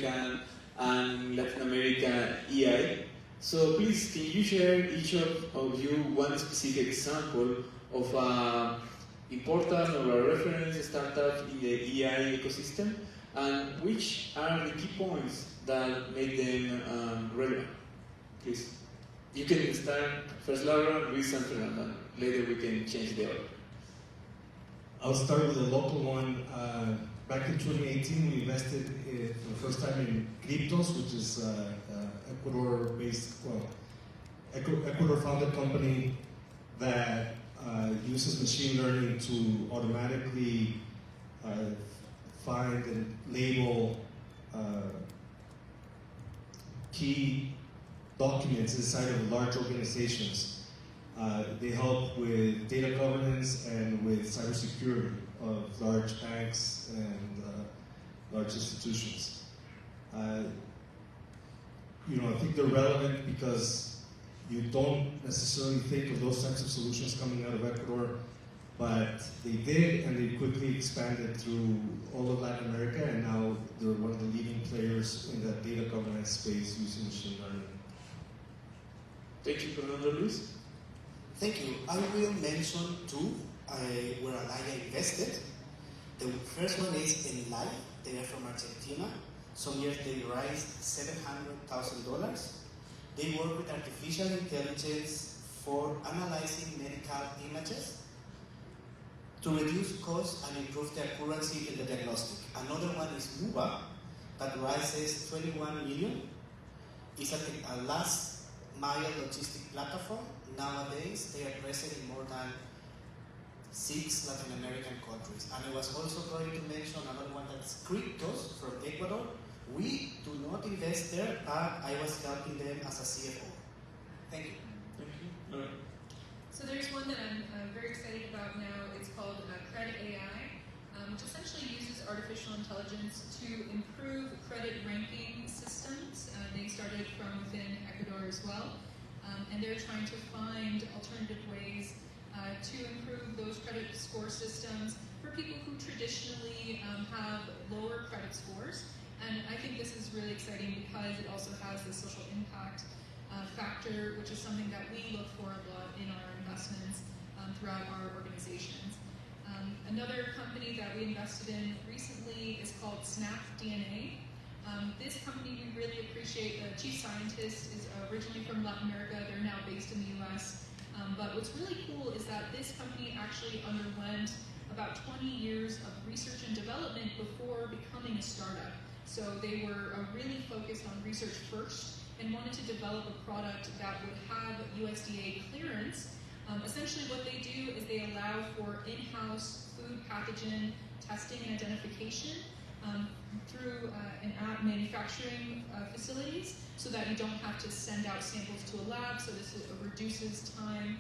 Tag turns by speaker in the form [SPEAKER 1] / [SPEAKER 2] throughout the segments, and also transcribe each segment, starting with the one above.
[SPEAKER 1] American and Latin America EI. So please, can you share each of you one specific example of an important or a reference startup in the EI ecosystem, and which are the key points that make them relevant? Please. You can start first Laura, Luis, and Fernando. Later we can change the order.
[SPEAKER 2] I'll start with a local one. Back in 2018, we invested for the first time in Cryptos, which is Ecuador-based, Ecuador-founded company that uses machine learning to automatically find and label key documents inside of large organizations. They help with data governance and with cybersecurity of large banks and large institutions. I think they're relevant because you don't necessarily think of those types of solutions coming out of Ecuador, but they did, and they quickly expanded through all of Latin America, and now they're one of the leading players in the data governance space using machine learning.
[SPEAKER 1] Thank you, Fernando. Luis?
[SPEAKER 3] Thank you. I will mention two where Alaya invested. The first one is Enlai. They are from Argentina. Some years they raised $700,000. They work with artificial intelligence for analyzing medical images to reduce costs and improve the accuracy in the diagnostic. Another one is Muba, that raises 21 million. It's a last mile logistic platform. Nowadays, they are present in more than 6 Latin American countries. And I was also going to mention another one that's Cryptos from Ecuador. We do not invest there, but I was helping them as a CFO. Thank you.
[SPEAKER 1] Thank you.
[SPEAKER 4] So there's one that I'm very excited about now. It's called Credit AI, which essentially uses artificial intelligence to improve credit ranking systems. They started from within Ecuador as well, and they're trying to find alternative ways to improve those credit score systems for people who traditionally have lower credit scores. And I think this is really exciting because it also has the social impact factor, which is something that we look for a lot in our investments throughout our organizations. Another company that we invested in recently is called Snap DNA. This company we really appreciate. The chief scientist is originally from Latin America. They're now based in the US. But what's really cool is that this company actually underwent about 20 years of research and development before becoming a startup. So they were really focused on research first and wanted to develop a product that would have USDA clearance. Essentially what they do is they allow for in-house food pathogen testing and identification through and at manufacturing facilities, so that you don't have to send out samples to a lab. So this reduces time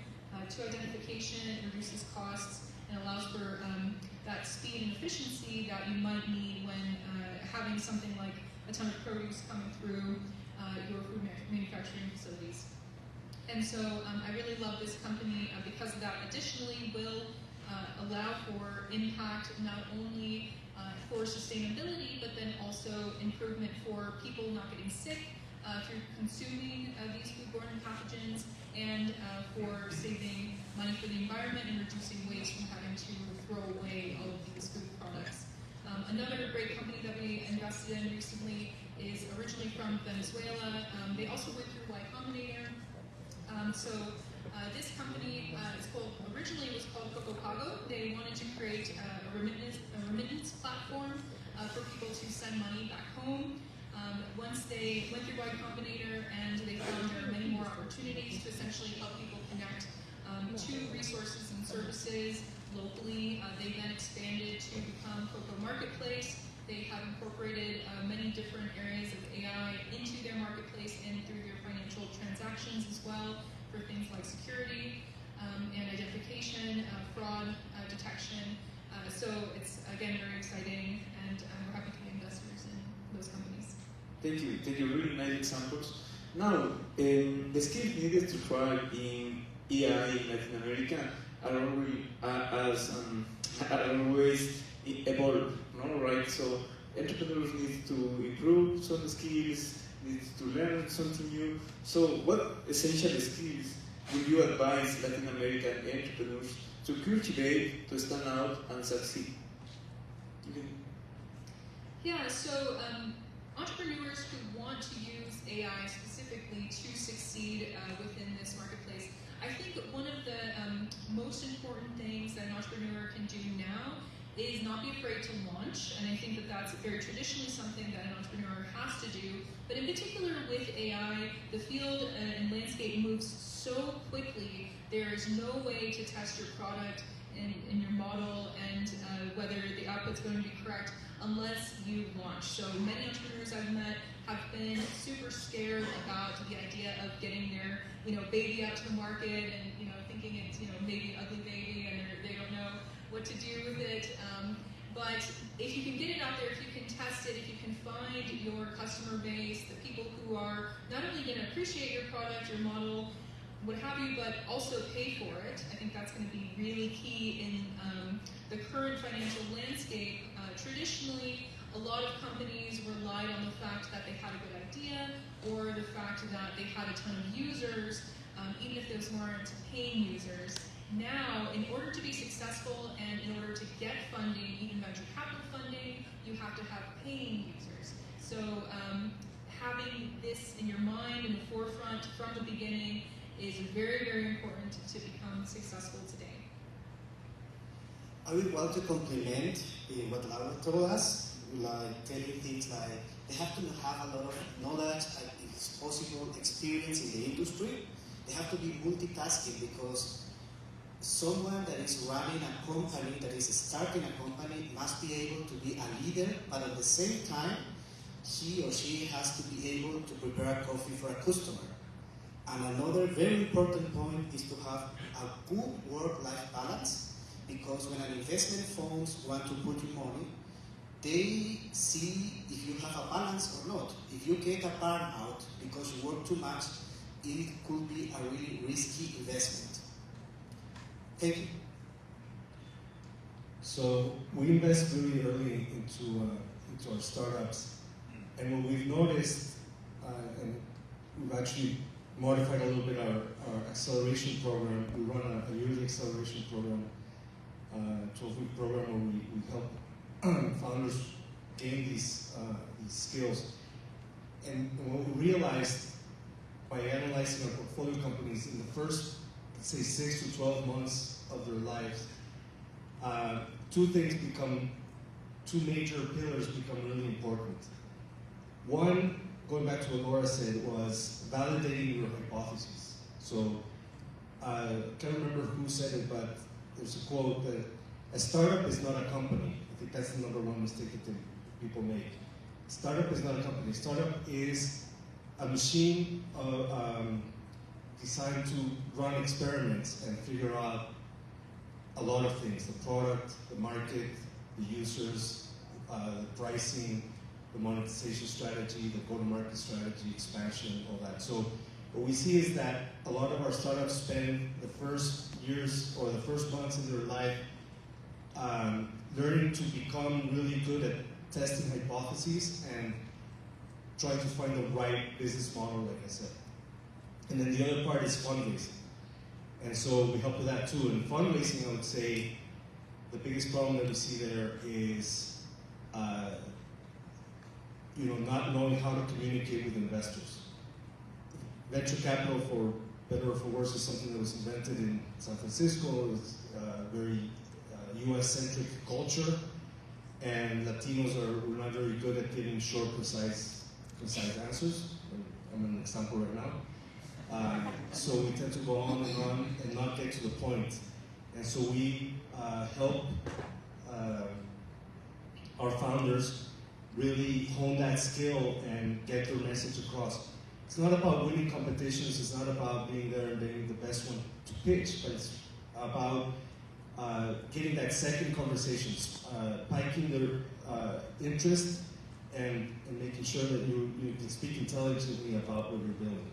[SPEAKER 4] to identification, reduces costs, and allows for that speed and efficiency that you might need when having something like a ton of produce coming through your food manufacturing facilities. And so I really love this company because of that. Additionally, will allow for impact not only for sustainability, but then also improvement for people not getting sick through consuming these foodborne pathogens, and for saving money for the environment and reducing waste from having to throw away all of these food products. Another great company that we invested in recently is originally from Venezuela. They also went through Y Combinator. This company originally was called Coco Pago. They wanted to create a remittance platform for people to send money back home. Once they went through Y Combinator, and they found there are many more opportunities to essentially help people connect to resources and services locally. They then expanded to become Coco Marketplace. They have incorporated many different areas of AI into their marketplace and through their financial transactions as well, for things like security and identification, fraud detection. So it's, again, very exciting, and we're happy to be investors in those companies.
[SPEAKER 1] Thank you. Really nice examples. Now, the skills needed to thrive in EI in Latin America are always evolve, no? Right? So entrepreneurs need to improve some skills, needs to learn something new. So what essential skills would you advise Latin American entrepreneurs to cultivate to stand out and succeed?
[SPEAKER 4] Yeah, so entrepreneurs who want to use AI specifically to succeed within this marketplace, I think one of the most important things that an entrepreneur can do now is not be afraid to launch, and I think that that's very traditionally something that an entrepreneur has to do. But in particular with AI, the field and landscape moves so quickly, there is no way to test your product in your model and whether the output's going to be correct unless you launch. So many entrepreneurs I've met have been super scared about the idea of getting their baby out to the market and thinking it's maybe an ugly baby and they don't know what to do with it. But if you can get it out there, if you can test it, if you can find your customer base, the people who are not only going to appreciate your product, your model, what have you, but also pay for it, I think that's going to be really key in the current financial landscape. Traditionally, a lot of companies relied on the fact that they had a good idea or the fact that they had a ton of users, even if those weren't paying users. Now, in order to be successful and in order to get funding, even venture capital funding, you have to have paying users. So having this in your mind in the forefront from the beginning is very, very important to become successful today.
[SPEAKER 3] I would want to complement what Laura told us, like telling things like they have to have a lot of knowledge, if it's possible, experience in the industry. They have to be multitasking because someone that is running a company, that is starting a company, must be able to be a leader, but at the same time, he or she has to be able to prepare a coffee for a customer. And another very important point is to have a good work-life balance, because when an investment funds want to put in money, they see if you have a balance or not. If you get a burnout because you work too much, it could be a really risky investment. Thank you.
[SPEAKER 2] So we invest really early into our startups, and what we've noticed, and we've actually modified a little bit our acceleration program. We run a yearly acceleration program, 12-week program where we help founders gain these skills. And what we realized by analyzing our portfolio companies in the first, let's say, 6 to 12 months of their lives, two major pillars become really important. One, going back to what Laura said, was validating your hypotheses. So I can't remember who said it, but there's a quote that a startup is not a company. I think that's the number one mistake that people make. Startup is not a company. Startup is a machine designed to run experiments and figure out a lot of things: the product, the market, the users, the pricing, the monetization strategy, the go-to-market strategy, expansion, all that. So what we see is that a lot of our startups spend the first years or the first months in their life learning to become really good at testing hypotheses and trying to find the right business model, like I said. And then the other part is fundraising. And so we help with that too. And fundraising, I would say, the biggest problem that we see there is not knowing how to communicate with investors. Venture capital, for better or for worse, is something that was invented in San Francisco. It's very US-centric culture, and Latinos we're not very good at giving short, precise answers. I'm an example right now. So we tend to go on and not get to the point. And so we help our founders really hone that skill and get their message across. It's not about winning competitions, it's not about being there and being the best one to pitch, but it's about getting that second conversation, piking their interest and making sure that you can speak intelligently about what you're building.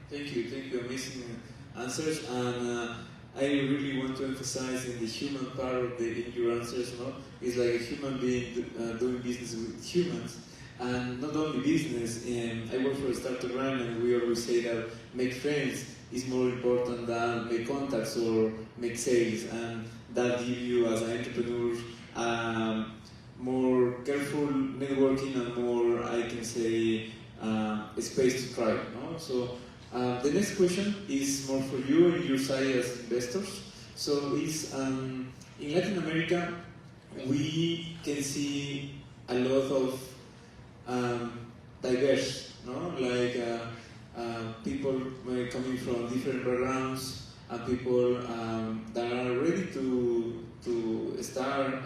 [SPEAKER 1] Thank you, amazing answers, and I really want to emphasize in the human part of in your answers, It's like a human being doing business with humans, And not only business, I work for a startup brand, and we always say that make friends is more important than make contacts or make sales, and that gives you as an entrepreneur more careful networking and more, I can say, space to try. No? So the next question is more for you and your side as investors. So it's in Latin America, we can see a lot of diverse, no? Like people coming from different backgrounds and people that are ready to start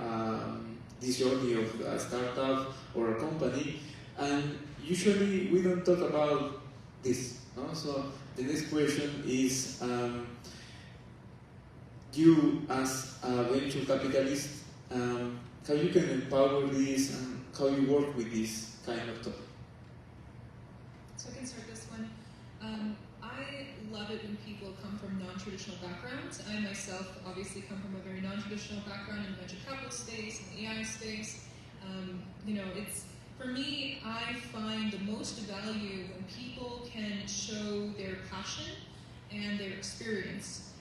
[SPEAKER 1] this journey of a startup or a company. And usually we don't talk about this. No? So the next question is, you as a venture capitalist, how you can empower this and how you work with this kind of topic.
[SPEAKER 4] So I can start this one. I love it when people come from non-traditional backgrounds. I myself obviously come from a very non-traditional background in the venture capital space, in the AI space. It's, for me, I find the most value when people can show their passion and their experience.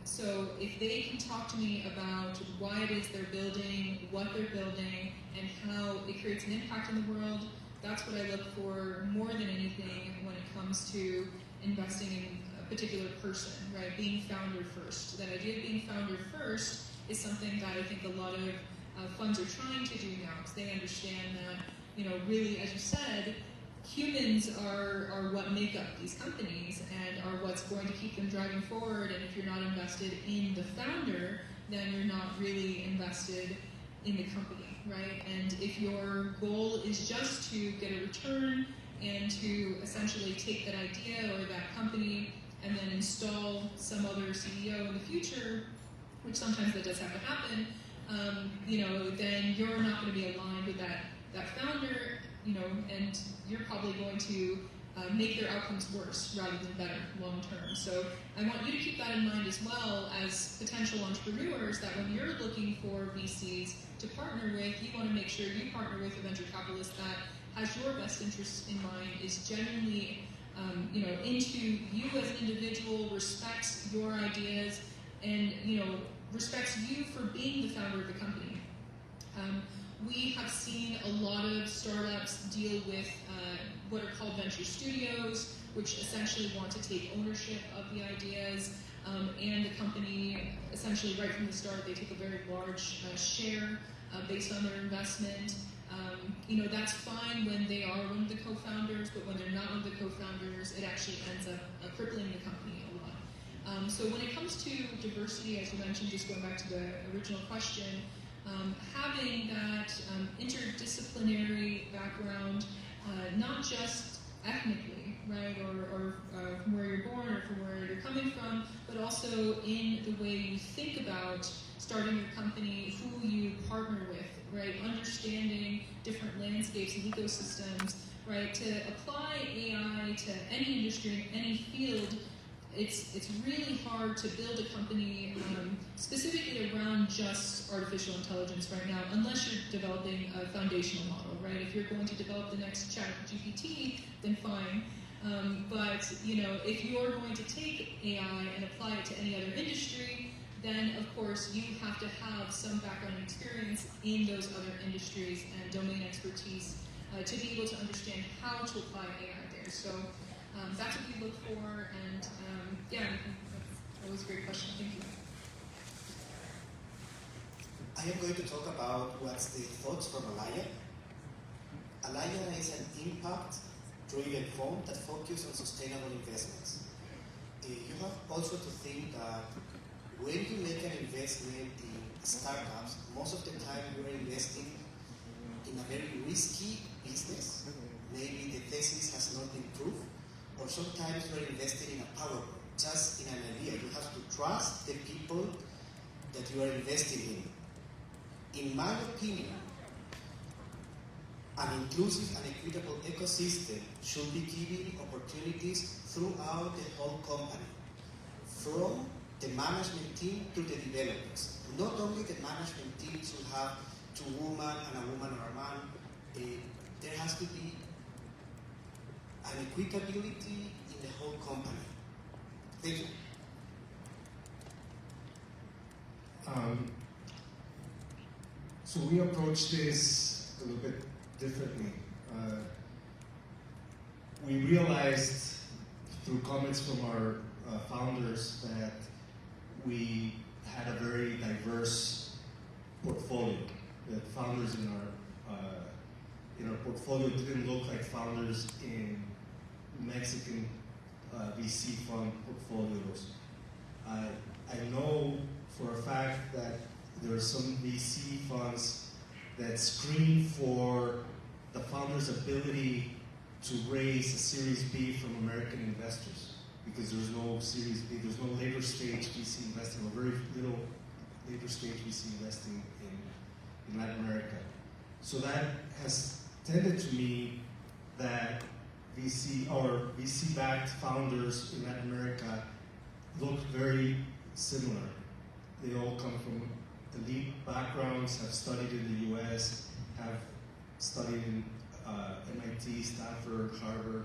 [SPEAKER 4] So if they can talk to me about why it is they're building, what they're building, and how it creates an impact in the world, that's what I look for more than anything when it comes to investing in a particular person, right? Being founder first. That idea of being founder first is something that I think a lot of funds are trying to do now, because they understand that, really, as you said, humans are what make up these companies and are what's going to keep them driving forward. And if you're not invested in the founder, then you're not really invested in the company, right? And if your goal is just to get a return and to essentially take that idea or that company and then install some other CEO in the future, which sometimes that does have to happen, then you're not going to be aligned with that founder, and you're probably going to make their outcomes worse rather than better long term. So I want you to keep that in mind as well as potential entrepreneurs, that when you're looking for VCs to partner with, you want to make sure you partner with a venture capitalist that has your best interests in mind, is genuinely into you as an individual, respects your ideas, and respects you for being the founder of the company. We have seen a lot of startups deal with what are called venture studios, which essentially want to take ownership of the ideas, and the company, essentially right from the start, they take a very large share based on their investment. That's fine when they are one of the co-founders, but when they're not one of the co-founders, it actually ends up crippling the company a lot. So when it comes to diversity, as you mentioned, just going back to the original question, having that interdisciplinary background, not just ethnically, right, or from where you're born or from where you're coming from, but also in the way you think about starting your company, who you partner with, right, understanding different landscapes and ecosystems, right, to apply AI to any industry, any field. It's really hard to build a company specifically around just artificial intelligence right now, unless you're developing a foundational model, right? If you're going to develop the next ChatGPT, then fine. But if you're going to take AI and apply it to any other industry, then of course you have to have some background and experience in those other industries and domain expertise to be able to understand how to apply AI there. So that's what we look for, and that was a great question. Thank you.
[SPEAKER 3] I am going to talk about what's the thoughts from Alaya. Alaya is an impact-driven fund that focuses on sustainable investments. You have also to think that when you make an investment in startups, most of the time you are investing in a very risky business. Maybe the thesis has not been proved, or sometimes you are investing in a PowerPoint, just in an idea. You have to trust the people that you are investing in. In my opinion, an inclusive and equitable ecosystem should be giving opportunities throughout the whole company, from the management team to the developers. Not only the management team should have two women and a woman or a man there has to be an equitability in the whole company. Thank you.
[SPEAKER 2] So we approach this a little bit differently. We realized through comments from our founders that we had a very diverse portfolio. That founders in our portfolio didn't look like founders in Mexican VC fund portfolios. I know for a fact that there are some VC funds that screen for the founder's ability to raise a Series B from American investors, because there's no Series B, there's no later stage VC investing, or very little later stage VC investing in Latin America. So that has tended to mean that VC-backed founders in Latin America look very similar. They all come from elite backgrounds, have studied in the US, have studied in MIT, Stanford, Harvard,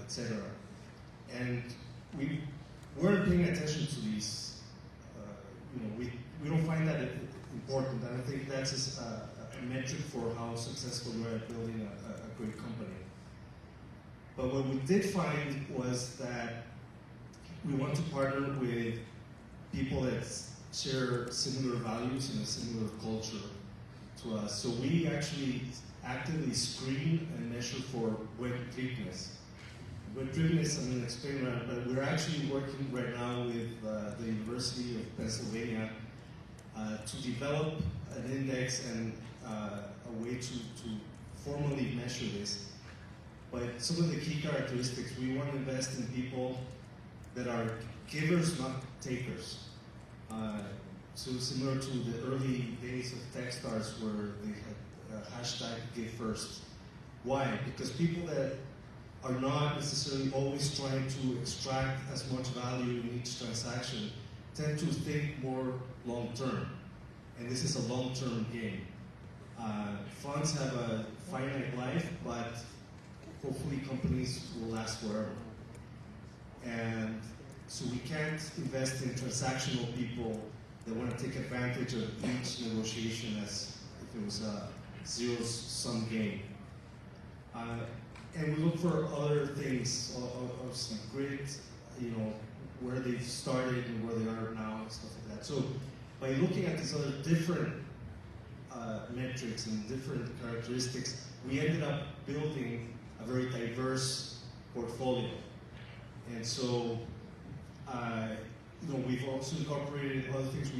[SPEAKER 2] etc. And we weren't paying attention to these. We don't find that important. I don't think that's a metric for how successful we are at building a great company. But what we did find was that we want to partner with people that share similar values and a similar culture to us. So we actually actively screen and measure for web-driveness. Web-driveness, I'm going to explain that, but we're actually working right now with the University of Pennsylvania to develop an index and a way to formally measure this. But some of the key characteristics, we want to invest in people that are givers, not takers. So similar to the early days of Techstars where they had hashtag give first. Why? Because people that are not necessarily always trying to extract as much value in each transaction tend to think more long term. And this is a long term game. Funds have a finite life, but hopefully companies will last forever. And so we can't invest in transactional people that want to take advantage of each negotiation as if it was a zero-sum game. And we look for other things, obviously grit, where they've started and where they are now and stuff like that. So by looking at these other different metrics and different characteristics, we ended up building a very diverse portfolio. And so, we've also incorporated other things.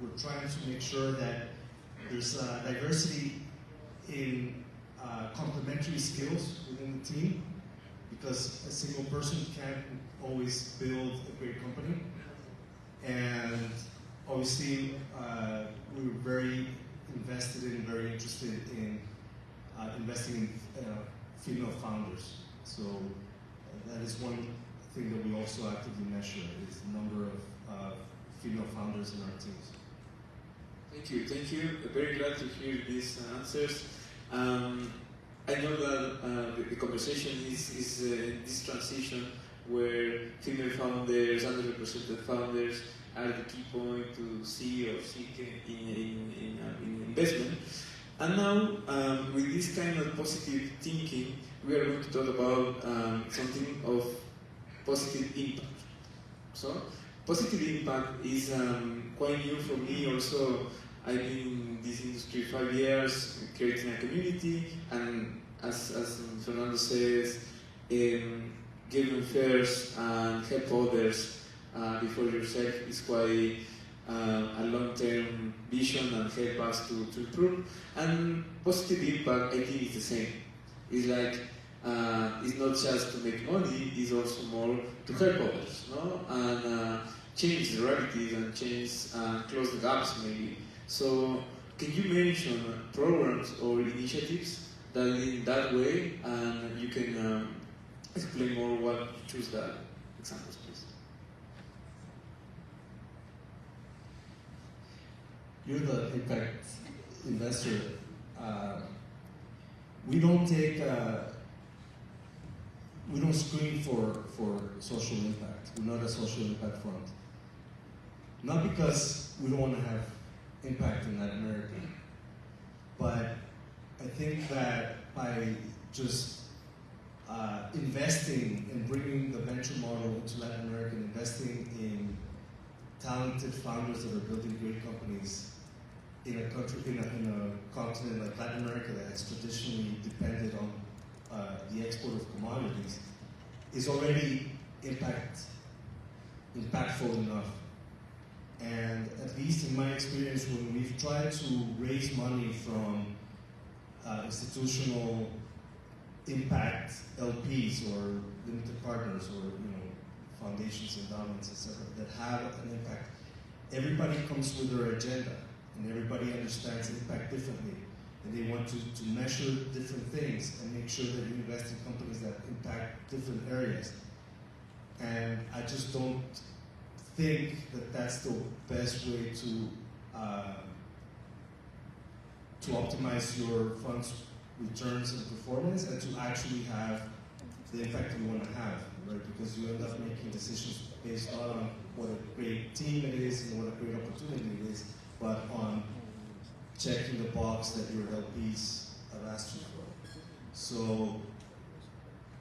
[SPEAKER 2] We're trying to make sure that there's diversity in complementary skills within the team, because a single person can't always build a great company. And obviously, we were very invested in, very interested in investing in female founders. So that is one thing that we also actively measure, is the number of female founders in our teams.
[SPEAKER 1] Thank you. Very glad to hear these answers. I know that the conversation is this transition where female founders, underrepresented founders are the key point to see or seek in investment. And now, with this kind of positive thinking, we are going to talk about something of positive impact. So, positive impact is quite new for me also. I've been in this industry 5 years, creating a community, and as Fernando says, giving first and help others before yourself is quite a long-term vision and help us to improve. And positive impact, I think, is the same. It's like, it's not just to make money, it's also more to help others, no? And change the realities and close the gaps maybe. So, can you mention programs or initiatives that lead that way, and you can explain more what you choose that examples, please?
[SPEAKER 2] You're the impact investor. we don't take, we don't screen for social impact. We're not a social impact fund. Not because we don't want to have impact in Latin America, but I think that by just investing and bringing the venture model into Latin America, and investing in talented founders that are building great companies in a country, in a continent like Latin America that has traditionally depended on the export of commodities, is already impactful enough. And at least in my experience, when we've tried to raise money from institutional impact LPs or limited partners or foundations, endowments, etc., that have an impact, everybody comes with their agenda, and everybody understands impact differently, and they want to measure different things and make sure that you invest in companies that impact different areas. And I just don't think that that's the best way to optimize your fund's returns and performance, and to actually have the impact you want to have, right? Because you end up making decisions based not on what a great team it is and what a great opportunity it is, but on checking the box that your LPs have asked you for. So,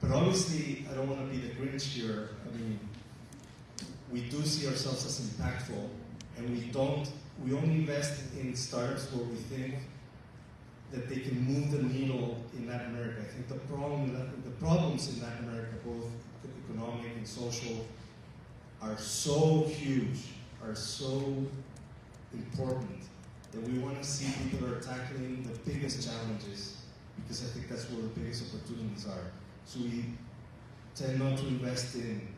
[SPEAKER 2] but obviously, I don't want to be the Grinch here. I mean, we do see ourselves as impactful, and we only invest in startups where we think that they can move the needle in Latin America. I think the problems in Latin America, both economic and social, are so huge, are so important, that we want to see people that are tackling the biggest challenges, because I think that's where the biggest opportunities are. So we tend not to invest in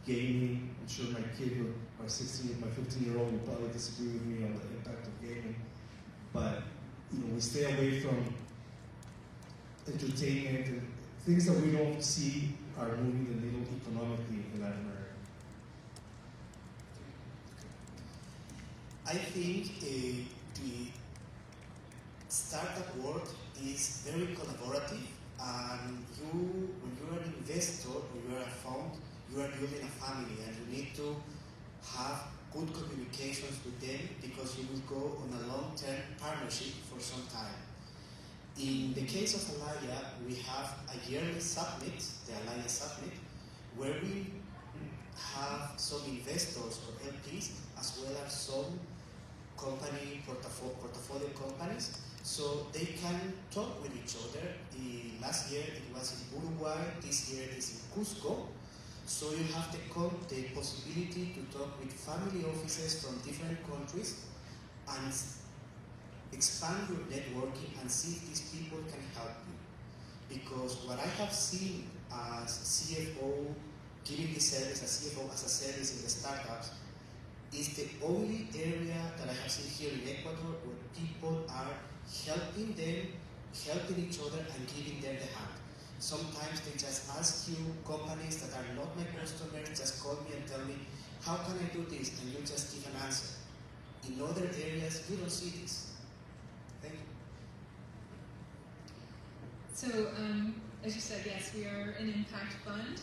[SPEAKER 2] gaming. I'm sure my kid, or my 15-year-old will probably disagree with me on the impact of gaming, but we stay away from entertainment and things that we don't see are moving the needle economically in Latin America.
[SPEAKER 3] I think the startup world is very collaborative, and when you are an investor or you are a fund, you are building a family, and you need to have good communications with them, because you will go on a long-term partnership for some time. In the case of Alaya, we have a yearly summit, the Alaya Summit, where we have some investors or LPs, as well as some company portfolio companies, so they can talk with each other. Last year it was in Uruguay, this year it is in Cusco. So you have the possibility to talk with family offices from different countries and expand your networking and see if these people can help you. Because what I have seen as CFO, giving the service as CFO as a service in the startups, is the only area that I have seen here in Ecuador where people are helping each other and giving them the hand. Sometimes they just ask you, companies that are not my customers, just call me and tell me, how can I do this? And you just give an answer. In other areas, you don't see this. Thank you.
[SPEAKER 4] So, as you said, yes, we are an impact fund,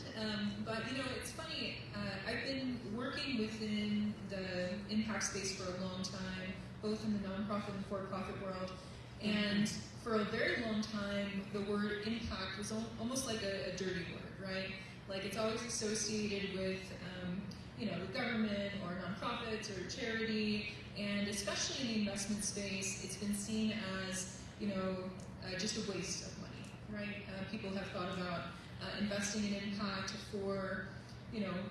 [SPEAKER 4] but it's funny, I've been working within the impact space for a long time, both in the nonprofit and for-profit world, and for a very long time, the word impact was almost like a dirty word, right? Like it's always associated with, the government or nonprofits or charity, and especially in the investment space, it's been seen as, just a waste of money, right? People have thought about investing in impact for,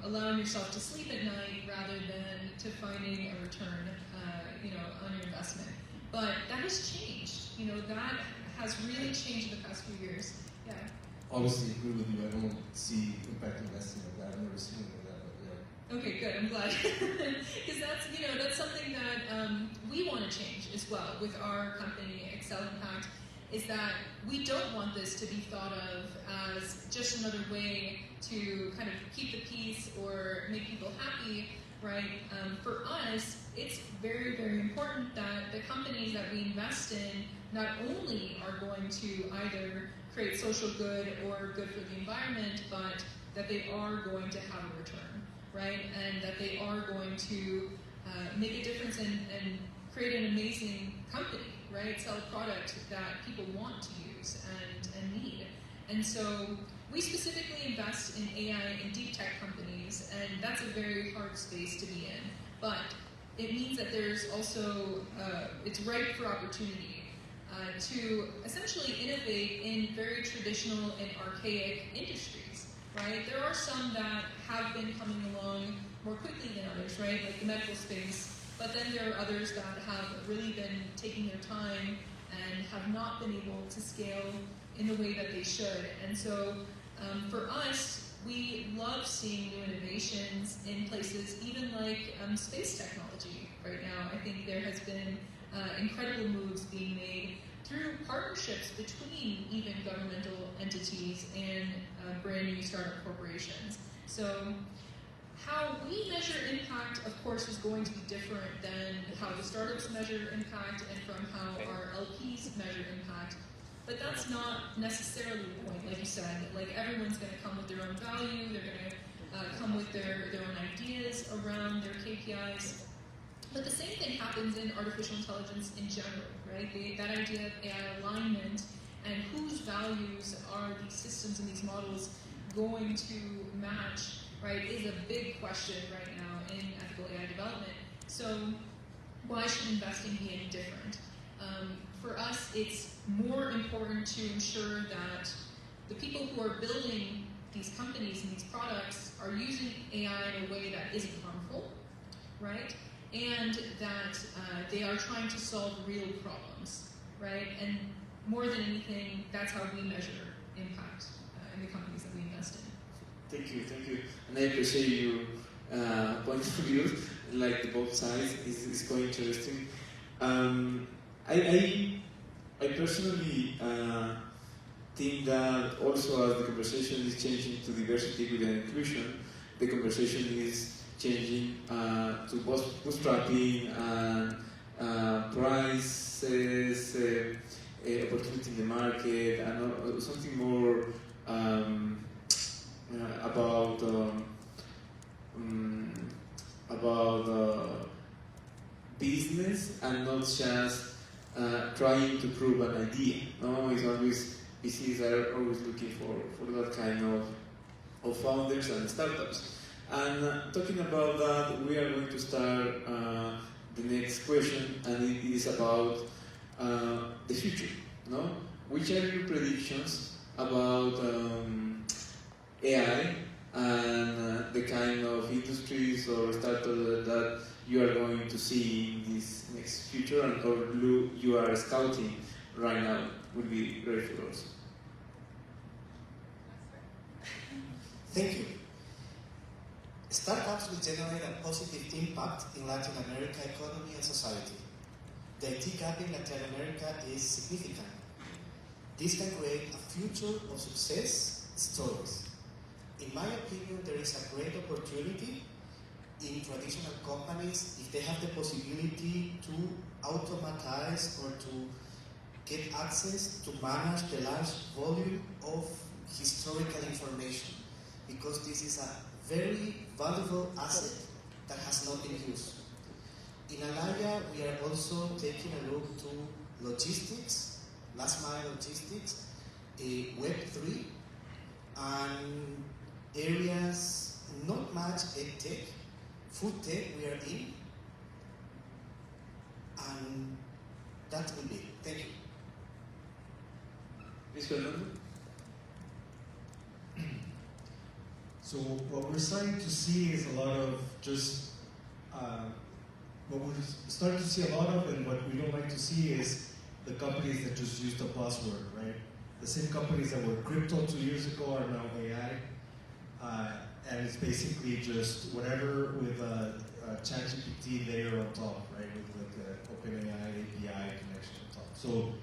[SPEAKER 4] allowing yourself to sleep at night rather than to finding a return, on your investment. But that has changed. That has really changed in the past few years. Yeah.
[SPEAKER 2] Obviously, agree with you. I don't see impact investing like that. I've never seen it like that, but yeah.
[SPEAKER 4] Okay, good. I'm glad, because that's something that we want to change as well with our company, Excel Impact. Is that we don't want this to be thought of as just another way to kind of keep the peace or make people happy, right? For us, it's very, very important that the companies that we invest in not only are going to either create social good or good for the environment, but that they are going to have a return, right? And that they are going to make a difference and create an amazing company, right? Sell a product that people want to use and need. And so we specifically invest in AI and deep tech companies, and that's a very hard space to be in. But it means that there's also, it's ripe for opportunity to essentially innovate in very traditional and archaic industries, right? There are some that have been coming along more quickly than others, right? Like the medical space. But then there are others that have really been taking their time and have not been able to scale in the way that they should. And so for us, we love seeing new innovations in places even like space technology right now. I think there has been incredible moves being made through partnerships between even governmental entities and brand new startup corporations. So how we measure impact, of course, is going to be different than how the startups measure impact and from how our LPs measure impact. But that's not necessarily the point, like you said. Like, everyone's going to come with their own value, they're going to come with their own ideas around their KPIs. But the same thing happens in artificial intelligence in general, right? That idea of AI alignment and whose values are these systems and these models going to match, right, is a big question right now in ethical AI development. So why should investing be any different? For us, it's more important to ensure that the people who are building these companies and these products are using AI in a way that isn't harmful, right? And that they are trying to solve real problems, right? And more than anything, that's how we measure impact in the companies that we invest in.
[SPEAKER 1] Thank you. And I appreciate your point of view, like the both sides is quite interesting. I personally think that also as the conversation is changing to diversity, equity, and inclusion, the conversation is changing to bootstrapping and prices, opportunity in the market, and something more about business and not just trying to prove an idea. No, it's always VCs are always looking for that kind of founders and startups. And talking about that, we are going to start the next question, and it is about the future. No, which are your predictions about AI and the kind of industries or startups that you are going to see in this next future, and or you are scouting right now? Would be grateful also.
[SPEAKER 3] Thank you. Startups will generate a positive impact in Latin America economy and society. The IT gap in Latin America is significant. This can create a future of success stories. In my opinion, there is a great opportunity in traditional companies if they have the possibility to automatize or to get access to manage the large volume of historical information, because this is a very valuable asset that has not been used. In Alaya, we are also taking a look to logistics, last mile logistics, Web3, and areas not much EdTech, food tech we are in, and that will be it. Thank you.
[SPEAKER 1] Please, Fernando.
[SPEAKER 2] So what we're starting to see is a lot of just, what we're starting to see a lot of, and what we don't like to see is the companies that just use the buzzword, right? The same companies that were crypto 2 years ago are now AI, and it's basically just whatever with a ChatGPT layer on top, right? With the OpenAI API connection on top. So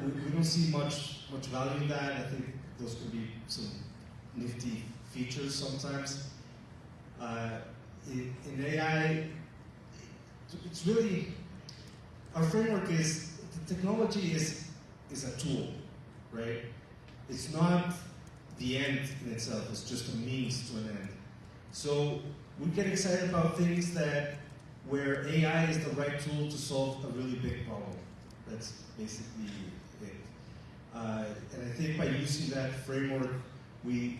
[SPEAKER 2] we don't see much value in that. I think those could be some nifty features sometimes. In AI, it's really, our framework is the technology is a tool, right? It's not the end in itself, it's just a means to an end. So we get excited about things where AI is the right tool to solve a really big problem. That's basically it. And I think by using that framework, we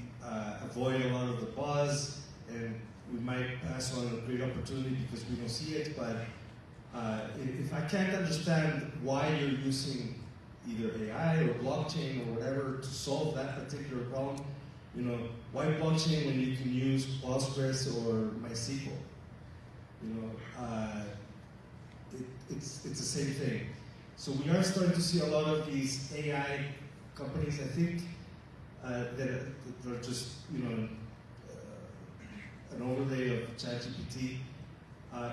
[SPEAKER 2] avoid a lot of the buzz, and we might pass on a great opportunity because we don't see it, but if I can't understand why you're using either AI or blockchain or whatever to solve that particular problem, why blockchain when you can use Postgres or MySQL? It's the same thing. So we are starting to see a lot of these AI companies, I think, that are just, an overlay of ChatGPT.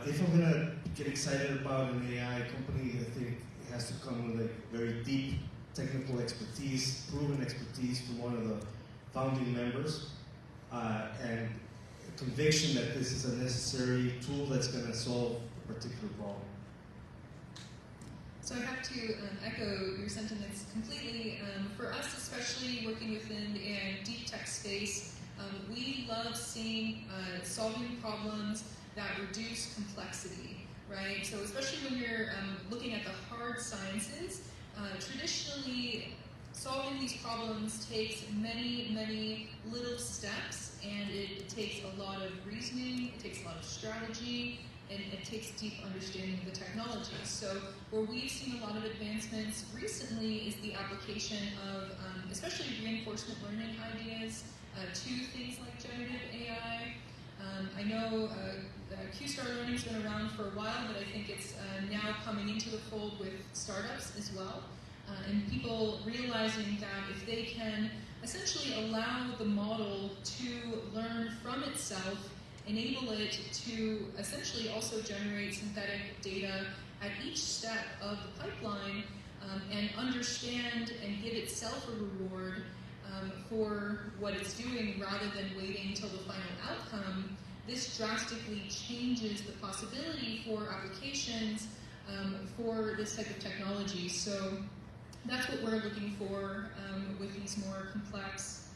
[SPEAKER 2] If I'm gonna get excited about an AI company, I think it has to come with very deep technical expertise, proven expertise from one of the founding members, and a conviction that this is a necessary tool that's going to solve a particular problem.
[SPEAKER 4] So I have to echo your sentiments completely. For us, especially working within the AI deep tech space, we love seeing solving problems that reduce complexity, right? So especially when you're looking at the hard sciences, traditionally solving these problems takes many, many little steps, and it takes a lot of reasoning, it takes a lot of strategy, and it takes deep understanding of the technology. So where we've seen a lot of advancements recently is the application of especially reinforcement learning ideas to things like generative AI. I know Q-Star Learning's been around for a while, but I think it's now coming into the fold with startups as well. And people realizing that if they can essentially allow the model to learn from itself, enable it to essentially also generate synthetic data at each step of the pipeline, and understand and give itself a reward for what it's doing rather than waiting until the final outcome, this drastically changes the possibility for applications for this type of technology. So that's what we're looking for with these more complex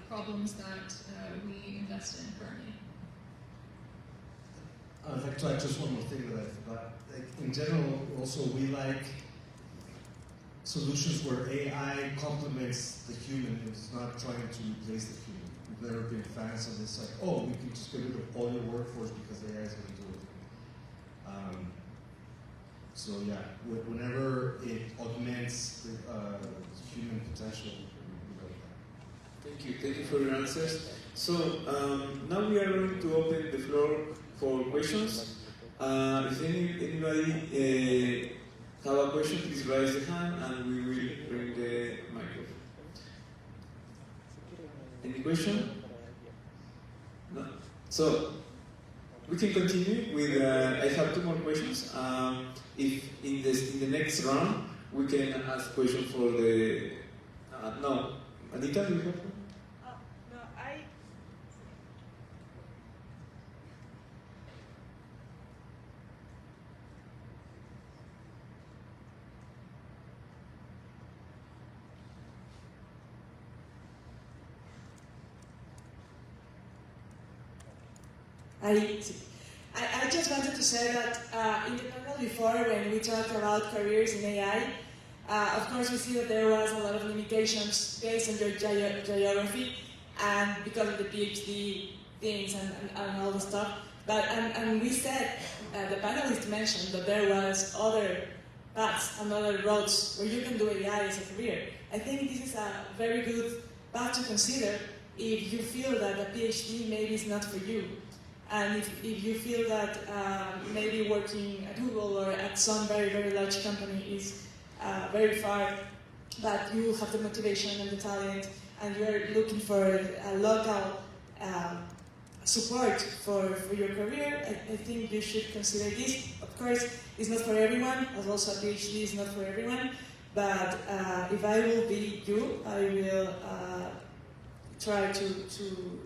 [SPEAKER 4] problems that we invest in currently.
[SPEAKER 2] I'd like to add just one more thing that I forgot. In general, also, we like solutions where AI complements the human. It's not trying to replace the human. We've never been fans of this, we can just get rid of all your workforce because AI is going to do it. So yeah, whenever it augments the human potential, we like that.
[SPEAKER 1] Thank you for your answers. So now we are going to open the floor for questions. If anybody have a question, please raise the hand and we will bring the microphone. Any question? No? So we can continue with, I have two more questions. If in the next round, we can ask questions for the, no. Anita, do you have one?
[SPEAKER 5] I just wanted to say that in the panel before, when we talked about careers in AI, of course we see that there was a lot of limitations based on your geography and because of the PhD things and all the stuff. But and we said, the panelists mentioned that there was other paths and other roads where you can do AI as a career. I think this is a very good path to consider if you feel that a PhD maybe is not for you. And if you feel that maybe working at Google or at some very, very large company is very far, but you have the motivation and the talent, and you're looking for a local support for your career, I think you should consider this. Of course, it's not for everyone, as also a PhD is not for everyone, but if I will be you, I will try to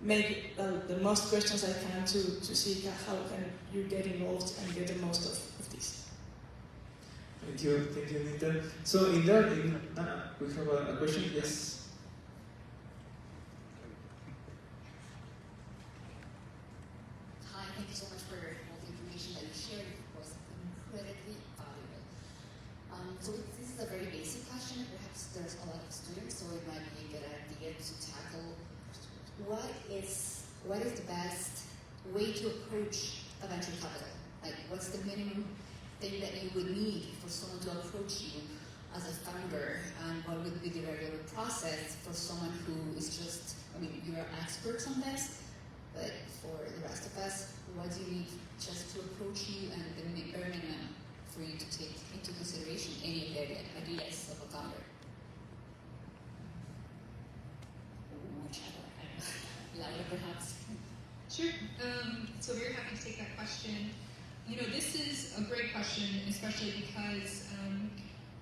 [SPEAKER 5] make the most questions I can to see how can you get involved and get the most of this.
[SPEAKER 1] Thank you, Nita. So in that, we have a question. Yes.
[SPEAKER 6] Hi, thank you so much for all the information that you shared. It was incredibly valuable. So this is a very basic question. Perhaps there's a lot of students, so it might be a good idea to tackle what is the best way to approach a venture capital? Like, what's the minimum thing that you would need for someone to approach you as a founder, and what would be the regular process for someone who is just, I mean, you're experts on this, but for the rest of us, what do you need just to approach you and the bare minimum for you to take into consideration any of the ideas of a founder? Whichever, I don't know, louder perhaps.
[SPEAKER 4] Sure. So very happy to take that question. You know, this is a great question, especially because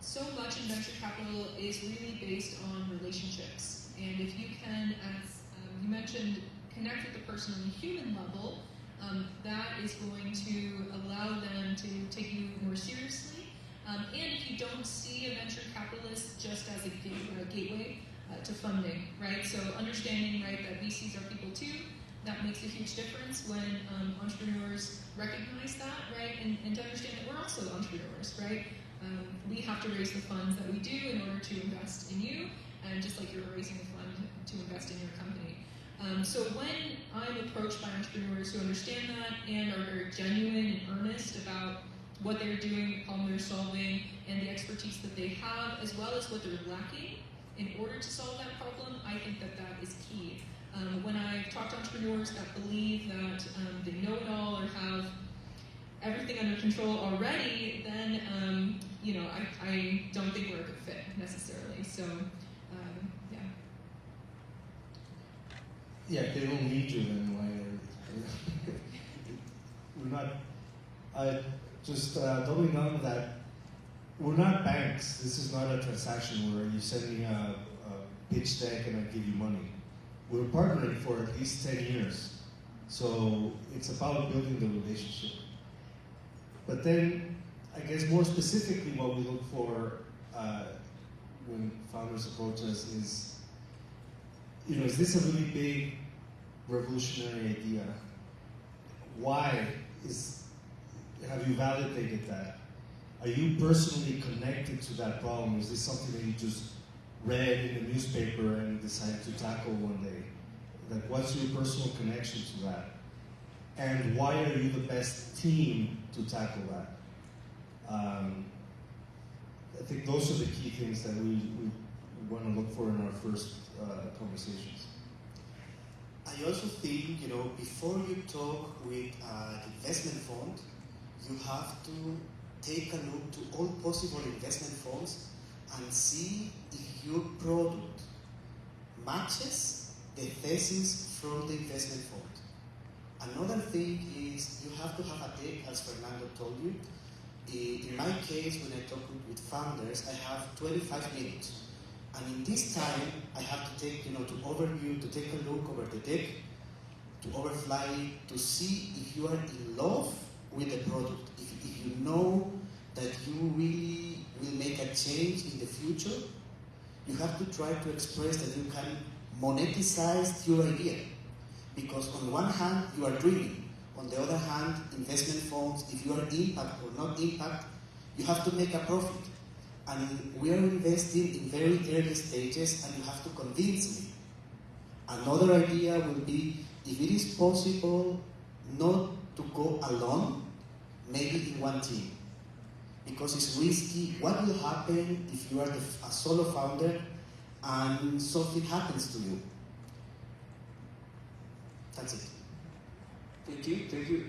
[SPEAKER 4] so much in venture capital is really based on relationships. And if you can, as you mentioned, connect with the person on a human level, that is going to allow them to take you more seriously. And if you don't see a venture capitalist just as a gateway to funding, right? So understanding, right, that VCs are people too, that makes a huge difference when entrepreneurs recognize that, right? And to understand that we're also entrepreneurs, right? We have to raise the funds that we do in order to invest in you, and just like you're raising a fund to invest in your company. So when I'm approached by entrepreneurs who understand that and are very genuine and earnest about what they're doing, the problem they're solving, and the expertise that they have, as well as what they're lacking in order to solve that problem, I think that that is key. When I've talked to entrepreneurs that believe that they know it all or have everything under control already, then you know, I don't think we're a good fit necessarily. So yeah.
[SPEAKER 2] Yeah, if they don't need you, then why? We're not. Just doubling down on that. We're not banks. This is not a transaction where you send me a pitch deck and I give you money. We're partnering for at least 10 years. So it's about building the relationship. But then, I guess more specifically what we look for when founders approach us is, you know, is this a really big revolutionary idea? Why have you validated that? Are you personally connected to that problem? Is this something that you just read in the newspaper and decided to tackle one day? Like, what's your personal connection to that? And why are you the best team to tackle that? I think those are the key things that we want to look for in our first conversations.
[SPEAKER 3] I also think, you know, before you talk with an investment fund, you have to take a look to all possible investment funds and see if your product matches the thesis from the investment fund. Another thing is you have to have a deck, as Fernando told you. In my case, when I talk with founders, I have 25 minutes. And in this time, I have to take, you know, to overview, to take a look over the deck, to overfly, to see if you are in love with the product, if you know that you really will make a change in the future. You have to try to express that you can monetize your idea. Because on one hand, you are dreaming. On the other hand, investment funds, if you are impact or not impact, you have to make a profit. And we are investing in very early stages, and you have to convince me. Another idea will be, if it is possible not to go alone, maybe in one team. Because it's risky. What will happen if you are a solo founder and something happens to you? That's it.
[SPEAKER 1] Thank you.